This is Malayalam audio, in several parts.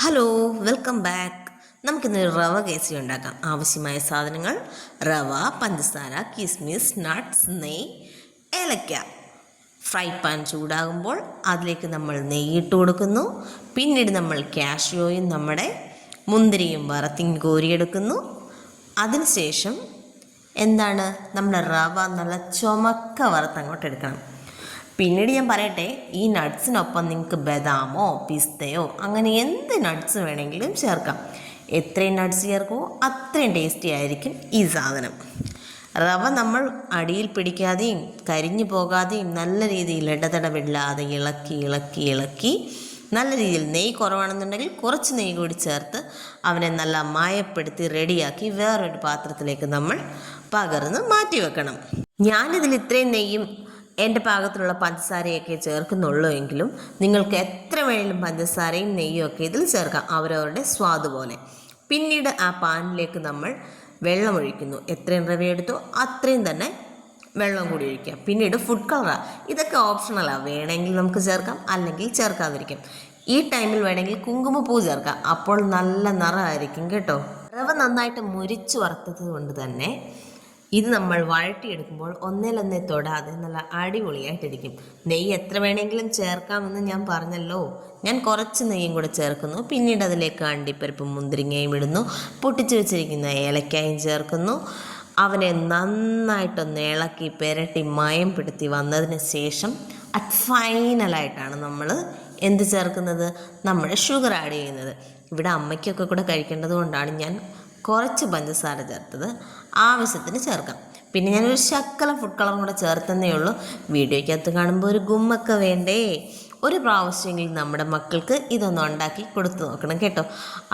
Hello, welcome back. നമുക്കിന്ന് റവ കേസരി ഉണ്ടാക്കാം. ആവശ്യമായ സാധനങ്ങൾ: റവ, പഞ്ചസാര, കിസ്മിസ്, നട്ട്സ്, നെയ്യ്, ഏലക്ക. ഫ്രൈ പാൻ ചൂടാകുമ്പോൾ അതിലേക്ക് നമ്മൾ നെയ്യിട്ട് കൊടുക്കുന്നു. പിന്നീട് നമ്മൾ കാഷ്യൂയും നമ്മുടെ മുന്തിരിയും വറുത്തിങ് കോരിയെടുക്കുന്നു. അതിനുശേഷം നമ്മുടെ റവ നല്ല ചുമക്ക വറുത്തങ്ങോട്ട് എടുക്കണം. പിന്നീട് ഞാൻ പറയട്ടെ, ഈ നട്ട്സിനൊപ്പം നിങ്ങൾക്ക് ബദാമോ പിസ്തയോ അങ്ങനെ എന്ത് നട്ട്സ് വേണമെങ്കിലും ചേർക്കാം. എത്രയും നട്ട്സ് ചേർക്കുമോ അത്രയും ടേസ്റ്റി ആയിരിക്കും ഈ സാധനം. റവ നമ്മൾ അടിയിൽ പിടിക്കാതെയും കരിഞ്ഞു പോകാതെയും നല്ല രീതിയിൽ ഇടതടവില്ലാതെ ഇളക്കി ഇളക്കി ഇളക്കി നല്ല രീതിയിൽ നെയ്യ് കുറവാണെന്നുണ്ടെങ്കിൽ കുറച്ച് നെയ്യ് കൂടി ചേർത്ത് അവനെ നല്ല മയപ്പെടുത്തി റെഡിയാക്കി വേറൊരു പാത്രത്തിലേക്ക് നമ്മൾ പകർന്ന് മാറ്റി വെക്കണം. ഞാനിതിൽ ഇത്രയും നെയ്യും എൻ്റെ പാകത്തിലുള്ള പഞ്ചസാരയൊക്കെ ചേർക്കുന്നുള്ളൂ എങ്കിലും നിങ്ങൾക്ക് എത്ര വേണമെങ്കിലും പഞ്ചസാരയും നെയ്യും ഒക്കെ ഇതിൽ ചേർക്കാം, അവരവരുടെ സ്വാദ് പോലെ. പിന്നീട് ആ പാനിലേക്ക് നമ്മൾ വെള്ളം ഒഴിക്കുന്നു. എത്രയും റവ എടുത്തോ അത്രയും തന്നെ വെള്ളം കൂടി ഒഴിക്കാം. പിന്നീട് ഫുഡ് കളറാണ്, ഇതൊക്കെ ഓപ്ഷണലാണ്. വേണമെങ്കിൽ നമുക്ക് ചേർക്കാം, അല്ലെങ്കിൽ ചേർക്കാതിരിക്കാം. ഈ ടൈമിൽ വേണമെങ്കിൽ കുങ്കുമപ്പൂ ചേർക്കാം, അപ്പോൾ നല്ല നിറമായിരിക്കും കേട്ടോ. റവ നന്നായിട്ട് മുരിച്ച് വറുത്തത് കൊണ്ട് തന്നെ ഇത് നമ്മൾ വഴറ്റിയെടുക്കുമ്പോൾ ഒന്നേലൊന്നേ തൊടാതെ നല്ല അടിപൊളിയായിട്ടിരിക്കും. നെയ്യ് എത്ര വേണമെങ്കിലും ചേർക്കാമെന്ന് ഞാൻ പറഞ്ഞല്ലോ. ഞാൻ കുറച്ച് നെയ്യും കൂടെ ചേർക്കുന്നു. പിന്നീട് അതിലേക്ക് അണ്ടിപ്പരിപ്പും മുന്തിരിങ്ങയും ഇടുന്നു. പൊട്ടിച്ച് വെച്ചിരിക്കുന്ന ഏലക്കായും ചേർക്കുന്നു. അവനെ നന്നായിട്ടൊന്ന് ഇളക്കി പെരട്ടി മയം പിടുത്തി വന്നതിന് ശേഷം ഫൈനലായിട്ടാണ് നമ്മൾ എന്ത് ചേർക്കുന്നത്? നമ്മുടെ ഷുഗർ ആഡ് ചെയ്യുന്നത്. ഇവിടെ അമ്മയ്ക്കൊക്കെ കൂടെ കഴിക്കേണ്ടത് കൊണ്ടാണ് ഞാൻ കുറച്ച് പഞ്ചസാര ചേർത്തത്. ആവശ്യത്തിന് ചേർക്കാം. പിന്നെ ഞാനൊരു ശക്കലം ഫുഡ് കളറും കൂടെ ചേർത്തന്നേ ഉള്ളൂ. വീഡിയോയ്ക്കകത്ത് കാണുമ്പോൾ ഒരു ഗുമ്മൊക്കെ വേണ്ടേ? ഒരു പ്രാവശ്യമെങ്കിലും നമ്മുടെ മക്കൾക്ക് ഇതൊന്നും ഉണ്ടാക്കി കൊടുത്തു നോക്കണം കേട്ടോ.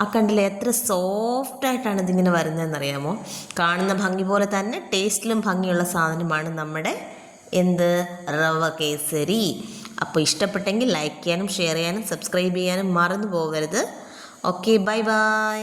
ആ കണ്ടില്ലേ എത്ര സോഫ്റ്റായിട്ടാണ് ഇതിങ്ങനെ വരുന്നതെന്നറിയാമോ? കാണുന്ന ഭംഗി പോലെ തന്നെ ടേസ്റ്റിലും ഭംഗിയുള്ള സാധനമാണ് നമ്മുടെ റവ കേസരി. അപ്പോൾ ഇഷ്ടപ്പെട്ടെങ്കിൽ ലൈക്ക് ചെയ്യാനും ഷെയർ ചെയ്യാനും സബ്സ്ക്രൈബ് ചെയ്യാനും മറന്നു പോകരുത്. Okay, bye bye.